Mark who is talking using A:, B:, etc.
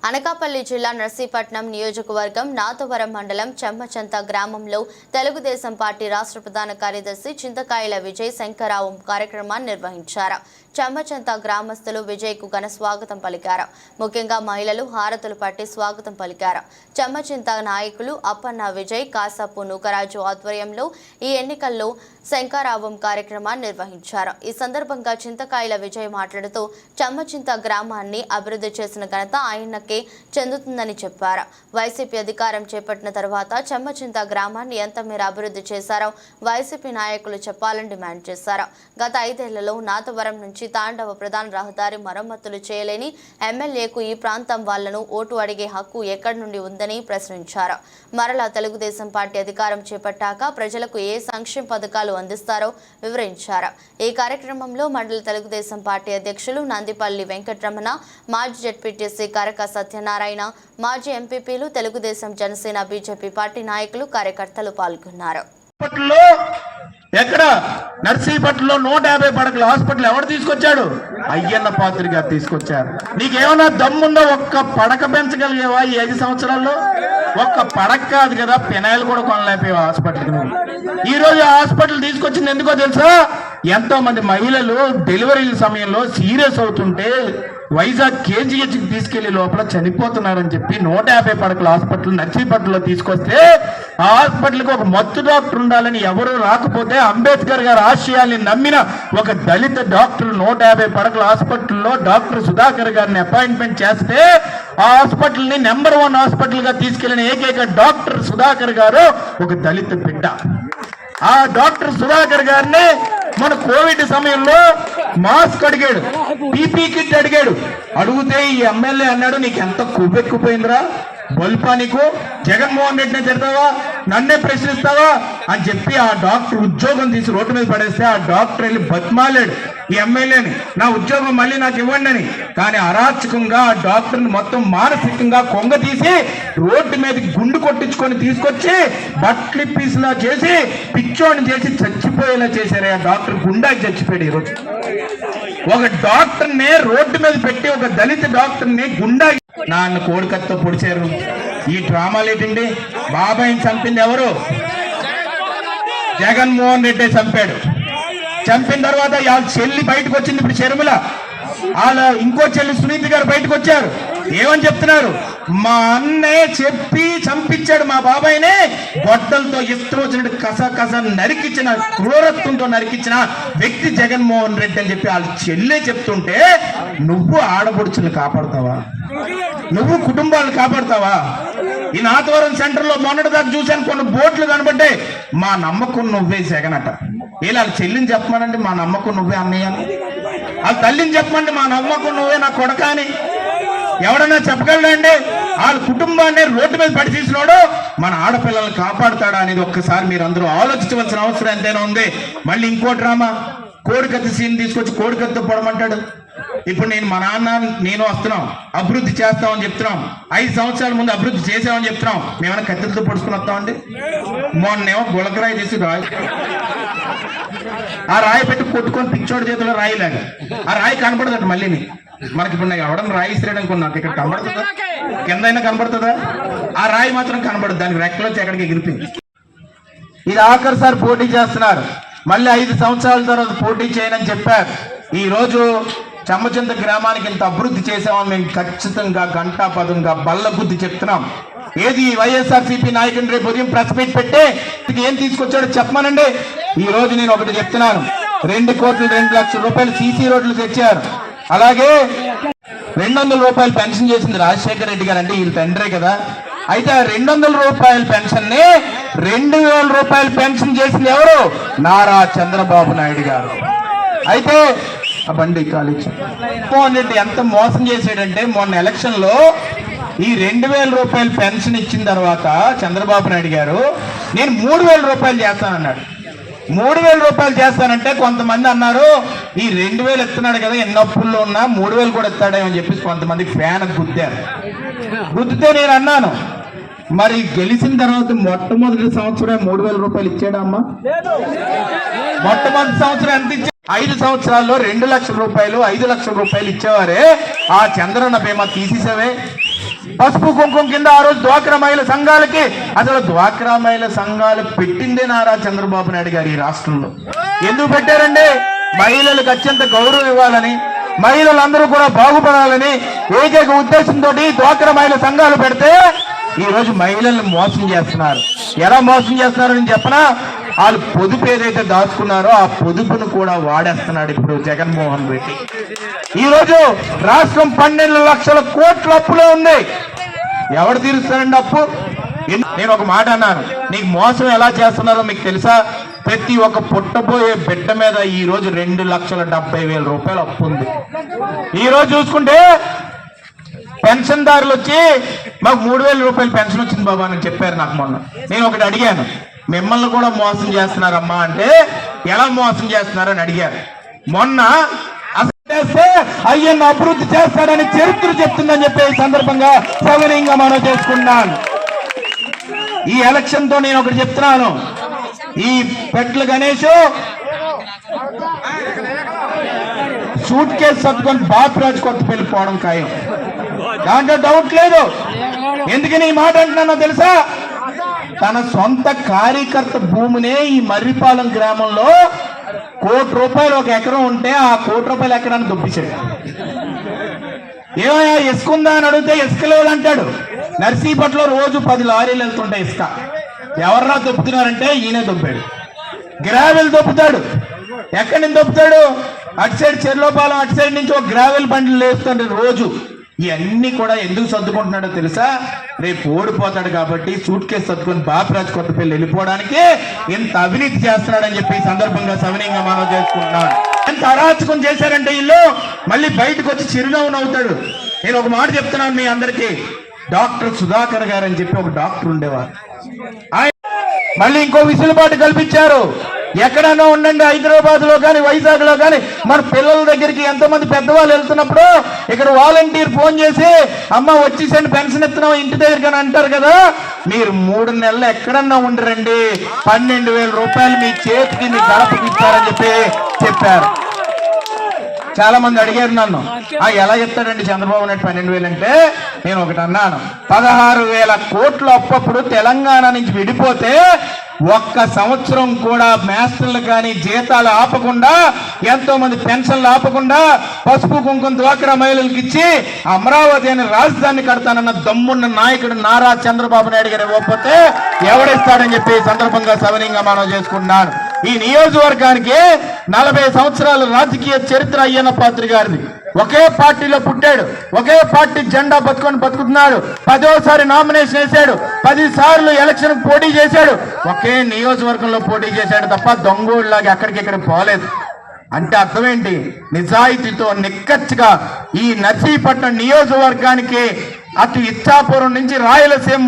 A: అనకాపల్లి జిల్లా నర్సీపట్నం నియోజకవర్గం నాతవరం మండలం చెమ్మచంత గ్రామంలో తెలుగుదేశం పార్టీ రాష్ట్ర ప్రధాన కార్యదర్శి చింతకాయల విజయ్ శంకరరావు కార్యక్రమాన్ని నిర్వహించారు. చెమ్మచంత గ్రామస్తులు విజయ్ కు ఘన స్వాగతం పలికారు. ముఖ్యంగా మహిళలు హారతులు పట్టి స్వాగతం పలికారు. చెమ్మచంత నాయకులు అప్పన్న విజయ్, కాసపు నూకరాజు ఆధ్వర్యంలో ఈ ఎన్నికల్లో శంకరరావం కార్యక్రమాన్ని నిర్వహించారు. ఈ సందర్భంగా చింతకాయల విజయ్ మాట్లాడుతూ చెమ్మచింత గ్రామాన్ని అభివృద్ధి చేసిన ఘనత ఆయనకే చెందుతుందని చెప్పారు. వైసీపీ అధికారం చేపట్టిన తర్వాత చెమ్మచింత గ్రామాన్ని ఎంత మేర అభివృద్ధి చేశారో వైసీపీ నాయకులు చెప్పాలని డిమాండ్ చేశారు. గత 5 ఏళ్లలో నాతవరం నుంచి తాండవ ప్రధాన రహదారి మరమ్మతులు చేయలేని ఎమ్మెల్యేకు ఈ ప్రాంతం వాళ్లను ఓటు అడిగే హక్కు ఎక్కడి నుండి ఉందని ప్రశ్నించారు. మరలా తెలుగుదేశం పార్టీ అధికారం చేపట్టాక ప్రజలకు ఏ సంక్షేమ పథకాలు అందిస్తారో వివరించారు. ఈ కార్యక్రమంలో మండల తెలుగుదేశం పార్టీ అధ్యక్షులు నందిపల్లి వెంకటరమణ, మాజీ జెడ్పీటీసీ కరక సత్యనారాయణ, మాజీ ఎంపీపీలు, తెలుగుదేశం, జనసేన, బీజేపీ పార్టీ నాయకులు, కార్యకర్తలు పాల్గొన్నారు.
B: ఎక్కడ నర్సీపట్నంలో 150 పడకల హాస్పిటల్ ఎవరు తీసుకొచ్చాడు? అయ్యన్న పాత్రి గారు తీసుకొచ్చారు. నీకేమన్నా దమ్ముందో ఒక్క పడక పెంచగలిగేవా ఈ 5 సంవత్సరాల్లో? ఒక్క పడక కాదు కదా, పెనాయిల్ కూడా కొనలేకపోయావు హాస్పిటల్కి నువ్వు. ఈ రోజు హాస్పిటల్ తీసుకొచ్చింది ఎందుకో తెలుసా? ఎంతో మంది మహిళలు డెలివరీల సమయంలో సీరియస్ అవుతుంటే వైజాగ్ కేజీహెచ్కి తీసుకెళ్లి లోపల చనిపోతున్నారని చెప్పి 150 పడకల హాస్పిటల్ నర్సీపట్నంలో తీసుకొస్తే ఆ హాస్పిటల్కి ఒక మత్తు డాక్టర్ ఉండాలని ఎవరు రాకపోతే అంబేద్కర్ గారి ఆశయాల్ని నమ్మిన ఒక దళిత డాక్టర్ 150 పడకల హాస్పిటల్లో డాక్టర్ సుధాకర్ గారిని అపాయింట్మెంట్ చేస్తే ఆ హాస్పిటల్ ని నెంబర్ 1 హాస్పిటల్ గా తీసుకెళ్లిన ఏకైక డాక్టర్ సుధాకర్ గారు ఒక దళిత బిడ్డ. ఆ డాక్టర్ సుధాకర్ గారిని మన కోవిడ్ సమయంలో మాస్క్ అడిగాడు, పీపీ కిట్ అడిగాడు. అడిగితే ఈ ఎమ్మెల్యే అన్నాడు, నీకు ఎంత కొవ్వెక్కుపోయిందిరా, బల్పా నీకు, జగన్మోహన్ రెడ్డిని తిడతావా, నన్నే ప్రశ్నిస్తావా అని చెప్పి ఆ డాక్టర్ ఉద్యోగం తీసి రోడ్డు మీద పడేస్తే ఆ డాక్టర్ వెళ్ళి బతిమాలాడు ఈ ఎమ్మెల్యేని, నా ఉద్యోగం మళ్ళీ నాకు ఇవ్వండి అని. కానీ అరాచకంగా ఆ డాక్టర్ని మొత్తం మానసికంగా కొంగ తీసి రోడ్డు మీద గుండు కొట్టించుకొని తీసుకొచ్చి బట్లిప్పీసులా చేసి పిచ్చోని చేసి చచ్చిపోయేలా చేశారు. ఆ డాక్టర్ గుండాకి చచ్చిపోయాడు. ఈరోజు ఒక డాక్టర్ని రోడ్డు మీద పెట్టి ఒక దళిత డాక్టర్ని గుండా నాన్న కోడికత్తో పొడిచారు. ఈ డ్రామాలు ఏంటండి? బాబాయిని చంపింది ఎవరు? జగన్మోహన్ రెడ్డి చంపాడు. చంపిన తర్వాత వాళ్ళ చెల్లి బయటకు వచ్చింది. ఇప్పుడు షర్మిల, వాళ్ళ ఇంకో చెల్లి సునీతి గారు బయటకు వచ్చారు. ఏమని చెప్తున్నారు? మా అన్నే చెప్పి చంపించాడు మా బాబాయినే, గొడ్డలతో ఇష్టం వచ్చినట్టు కస నరికించిన, క్రూరత్వంతో నరికించిన వ్యక్తి జగన్మోహన్ రెడ్డి అని చెప్పి వాళ్ళ చెల్లె చెప్తుంటే నువ్వు ఆడపడుచులు కాపాడుతావా? నువ్వు కుటుంబాలను కాపాడుతావా? ఈ నాతవరం సెంటర్ లో మొన్నటి దాకా చూశాను, కొన్ని బోట్లు కనబడ్డాయి. మా నమ్మకం నువ్వే జగనట. వీళ్ళ చెల్లిని చెప్పమనండి, మా నమ్మకం నువ్వే అన్నయ్య అని. వాళ్ళ తల్లిని చెప్పమండి, మా నమ్మకం నువ్వే నా కొడక అని. ఎవడన్నా చెప్పగలడండి? వాళ్ళ కుటుంబాన్ని రోడ్డు మీద పడి తీసినాడు మన ఆడపిల్లల్ని కాపాడుతాడా అనేది ఒక్కసారి మీరు అందరూ ఆలోచించవలసిన అవసరం ఎంతైనా ఉంది. మళ్ళీ ఇంకో డ్రామా, కోడికత్తి సీన్ తీసుకొచ్చి కోడికత్తితో పొడమంటాడు. ఇప్పుడు మా నాన్న నేను వస్తున్నాం, అభివృద్ధి చేస్తామని చెప్తున్నాం. 5 సంవత్సరాల ముందు అభివృద్ధి చేసామని చెప్తున్నాం. మేమైనా కత్తిలతో పొడుచుకుని వస్తామండి? మొన్నేమో గులకరాయి తీసి ఆ రాయి పెట్టి కొట్టుకొని పిచ్చోడి చేతిలో రాయిలాగా ఆ రాయి కనపడదట. మళ్ళీ మనకి ఇప్పుడు ఎవడన్నా రాయి ఇసిరేయడానికి నాకు ఇక్కడ కనబడుతుందా? కిందైనా కనబడుతుందా? ఆ రాయి మాత్రం కనబడదు. దానికి రెక్కలోంచి ఎక్కడికి ఎగిరిపోయింది. ఇది ఆఖరిసారి పోటీ చేస్తున్నారు. మళ్ళీ 5 సంవత్సరాల తర్వాత పోటీ చేయనని చెప్పారు. ఈ రోజు చెమ్మచంత గ్రామానికి ఇంత అభివృద్ధి చేసామని మేము ఖచ్చితంగా ఘంటాపదంగా బల్ల బుద్ధి చెప్తున్నాం. ఏది వైఎస్ఆర్సీపీ నాయకుని రేపు ఉదయం ప్రెస్ మీట్ పెట్టి ఏం తీసుకొచ్చాడో చెప్పమనండి. ఈ రోజు నేను ఒకటి చెప్తున్నాను, 2 కోట్లు 2 లక్షల రూపాయలు సీసీ రోడ్లు తెచ్చారు. అలాగే 200 రూపాయలు పెన్షన్ చేసింది రాజశేఖర రెడ్డి గారు, అంటే వీళ్ళ తండ్రే కదా. అయితే ఆ 200 రూపాయల పెన్షన్ ని 2000 రూపాయల పెన్షన్ చేసింది ఎవరు? నారా చంద్రబాబు నాయుడు గారు. అయితే ఆ బండి కాలేజ్ మోహన్ రెడ్డి ఎంత మోసం చేసాడంటే, మొన్న ఎలక్షన్ లో ఈ 2000 రూపాయల పెన్షన్ ఇచ్చిన తర్వాత చంద్రబాబు నాయుడు గారు నేను 3000 రూపాయలు చేస్తానన్నాడు. 3000 రూపాయలు చేస్తానంటే కొంతమంది అన్నారు ఈ 2000 ఇస్తున్నాడు కదా, ఎన్ని అప్పుల్లో ఉన్నా 3000 కూడా ఇస్తాడేమని చెప్పేసి కొంతమంది ఫ్యాన్ గుద్దారు. గుద్దితే నేను అన్నాను, మరి గెలిచిన తర్వాత మొట్టమొదటి సంవత్సరం 3000 రూపాయలు ఇచ్చాడమ్మా? మొట్టమొదటి సంవత్సరం ఎంత ఇచ్చాడు? 5 సంవత్సరాల్లో 2 లక్షల రూపాయలు 5 లక్షల రూపాయలు ఇచ్చేవారే. ఆ చంద్రన్న బీమా తీసేసావే. పసుపు కుంకుమ కింద ఆ రోజు డ్వాక్రా మహిళా సంఘాలకి, అసలు డ్వాక్రా మహిళా సంఘాలు పెట్టిందే నారా చంద్రబాబు నాయుడు గారు ఈ రాష్ట్రంలో. ఎందుకు పెట్టారండి? మహిళలకు అత్యంత గౌరవం ఇవ్వాలని, మహిళలందరూ కూడా బాగుపడాలని ఏకైక ఉద్దేశంతో డ్వాక్రా మహిళా సంఘాలు పెడితే ఈ రోజు మహిళల్ని మోసం చేస్తున్నారు. ఎలా మోసం చేస్తున్నారు అని చెప్పనా? వాళ్ళు పొదుపు ఏదైతే దాచుకున్నారో ఆ పొదుపును కూడా వాడేస్తున్నాడు ఇప్పుడు జగన్మోహన్ రెడ్డి. ఈ రోజు రాష్ట్రం 12 లక్షల కోట్ల అప్పులో ఉంది. ఎవరు తీరుస్తారండి అప్పు? నేను ఒక మాట అన్నాను, నీకు మోసం ఎలా చేస్తున్నారో మీకు తెలుసా? ప్రతి ఒక్క పుట్టబోయే బిడ్డ మీద ఈ రోజు 2,70,000 రూపాయలు అప్పు ఉంది. ఈ రోజు చూసుకుంటే పెన్షన్దారులు వచ్చి మాకు 3,000 రూపాయలు పెన్షన్ వచ్చింది బాబా అని చెప్పారు నాకు మొన్న. నేను ఒకటి అడిగాను, మిమ్మల్ని కూడా మోసం చేస్తున్నారమ్మా అంటే ఎలా మోసం చేస్తున్నారని అడిగారు. మొన్న అసలు చేస్తే అయ్యన్న అభివృద్ధి చేస్తాడని చరిత్ర చెప్తుందని చెప్పి ఈ సందర్భంగా సవినయంగా మనం చేసుకున్నాను. ఈ ఎలక్షన్ తో నేను ఒకటి చెప్తున్నాను, ఈ పెట్ల గణేష్ సూట్ కేసు సర్దుకొని బాపురాజు కొత్తపల్లి పోవడం ఖాయం, దాంట్లో డౌట్ లేదు. ఎందుకని ఈ మాట అంటున్నానో తెలుసా? తన సొంత కార్యకర్త భూమినే ఈ మర్రిపాలెం గ్రామంలో ₹1,00,00,000 ఒక ఎకరం ఉంటే ఆ ₹1,00,00,000 ఎకరాన్ని దొప్పించాడు. ఏమయ్యా ఇసుక ఉందా అని అడిగితే ఇసుక లేదంటాడు. నర్సీపట్లో రోజు 10 లారీలు వెళ్తుంటాయి ఇసుక. ఎవర్రా దొప్పుతున్నారంటే ఈయనే దొప్పాడు. గ్రావెల్ దొప్పుతాడు. ఎక్కడి నుంచి దొప్పుతాడు? అటు సైడ్ చెర్లోపాలెం అటు సైడ్ నుంచి ఒక గ్రావెల్ బండ్లు లేస్తుంటే రోజు. ఇవన్నీ కూడా ఎందుకు సర్దుకుంటున్నాడో తెలుసా? రేపు ఓడిపోతాడు కాబట్టి సూట్ కేసు సర్దుకొని బాపురాజు కొత్తపల్లి వెళ్ళిపోవడానికి ఎంత అవినీతి చేస్తున్నాడని చెప్పి ఈ సందర్భంగా సవినయంగా మనం చేసుకుంటున్నాడు. ఎంత అరాచకం చేశారంటే వీళ్ళు మళ్ళీ బయటకు వచ్చి చిరునవ్వు నవ్వుతాడు. నేను ఒక మాట చెప్తున్నాను మీ అందరికీ, డాక్టర్ సుధాకర్ గారు అని చెప్పి ఒక డాక్టర్ ఉండేవారు. ఆయన మళ్ళీ ఇంకో విసులుబాటు కల్పించారు. ఎక్కడైనా ఉండండి, హైదరాబాద్ లో కానీ వైజాగ్ లో కానీ మన పిల్లల దగ్గరికి ఎంతమంది పెద్దవాళ్ళు వెళ్తున్నప్పుడు ఇక్కడ వాలంటీర్ ఫోన్ చేసి అమ్మ వచ్చేసండి పెన్షన్ ఇస్తున్నాం ఇంటి దగ్గరికి అని అంటారు కదా, మీరు 3 నెలలు ఎక్కడన్నా ఉండరండి, 12,000 రూపాయలు మీ చేతికి మీ గడపకి ఇస్తారని చెప్పారు. చాలా మంది అడిగారు నన్ను, ఎలా చెప్తాడండి చంద్రబాబు నాయుడు 12,000 అంటే? నేను ఒకటి అన్నాను, 16,000 కోట్ల అప్పుడు తెలంగాణ నుంచి విడిపోతే ఒక్క సంవత్సరం కూడా మేస్టర్లు కానీ జీతాలు ఆపకుండా, ఎంతో మంది పెన్షన్లు ఆపకుండా, పసుపు కుంకుమ డ్వాక్రా మహిళలకు ఇచ్చి అమరావతి అనే రాజధాని కడతానన్న దమ్మున్న నాయకుడు నారా చంద్రబాబు నాయుడు గారు ఇవ్వకపోతే ఎవడిస్తాడని చెప్పి సందర్భంగా సవినయంగా మనం చేసుకుంటున్నాను. ఈ నియోజకవర్గానికి 40 సంవత్సరాల రాజకీయ చరిత్ర అయ్యన్న పాత్రి గారిది. ఒకే పార్టీలో పుట్టాడు, ఒకే పార్టీ జెండా బతుకుతున్నాడు. 10వ నామినేషన్ వేశాడు, 10 సార్లు ఎలక్షన్ పోటీ చేశాడు, ఒకే నియోజకవర్గంలో పోటీ చేశాడు తప్ప దొంగోళ్ళలాగా ఎక్కడికెక్కడ పోలేదు. అంటే అర్థం ఏంటి? నిజాయితీతో నిక్కచ్చిగా ఈ నర్సీపట్నం నియోజకవర్గానికి అటు ఇచ్చాపురం నుంచి రాయలసీమ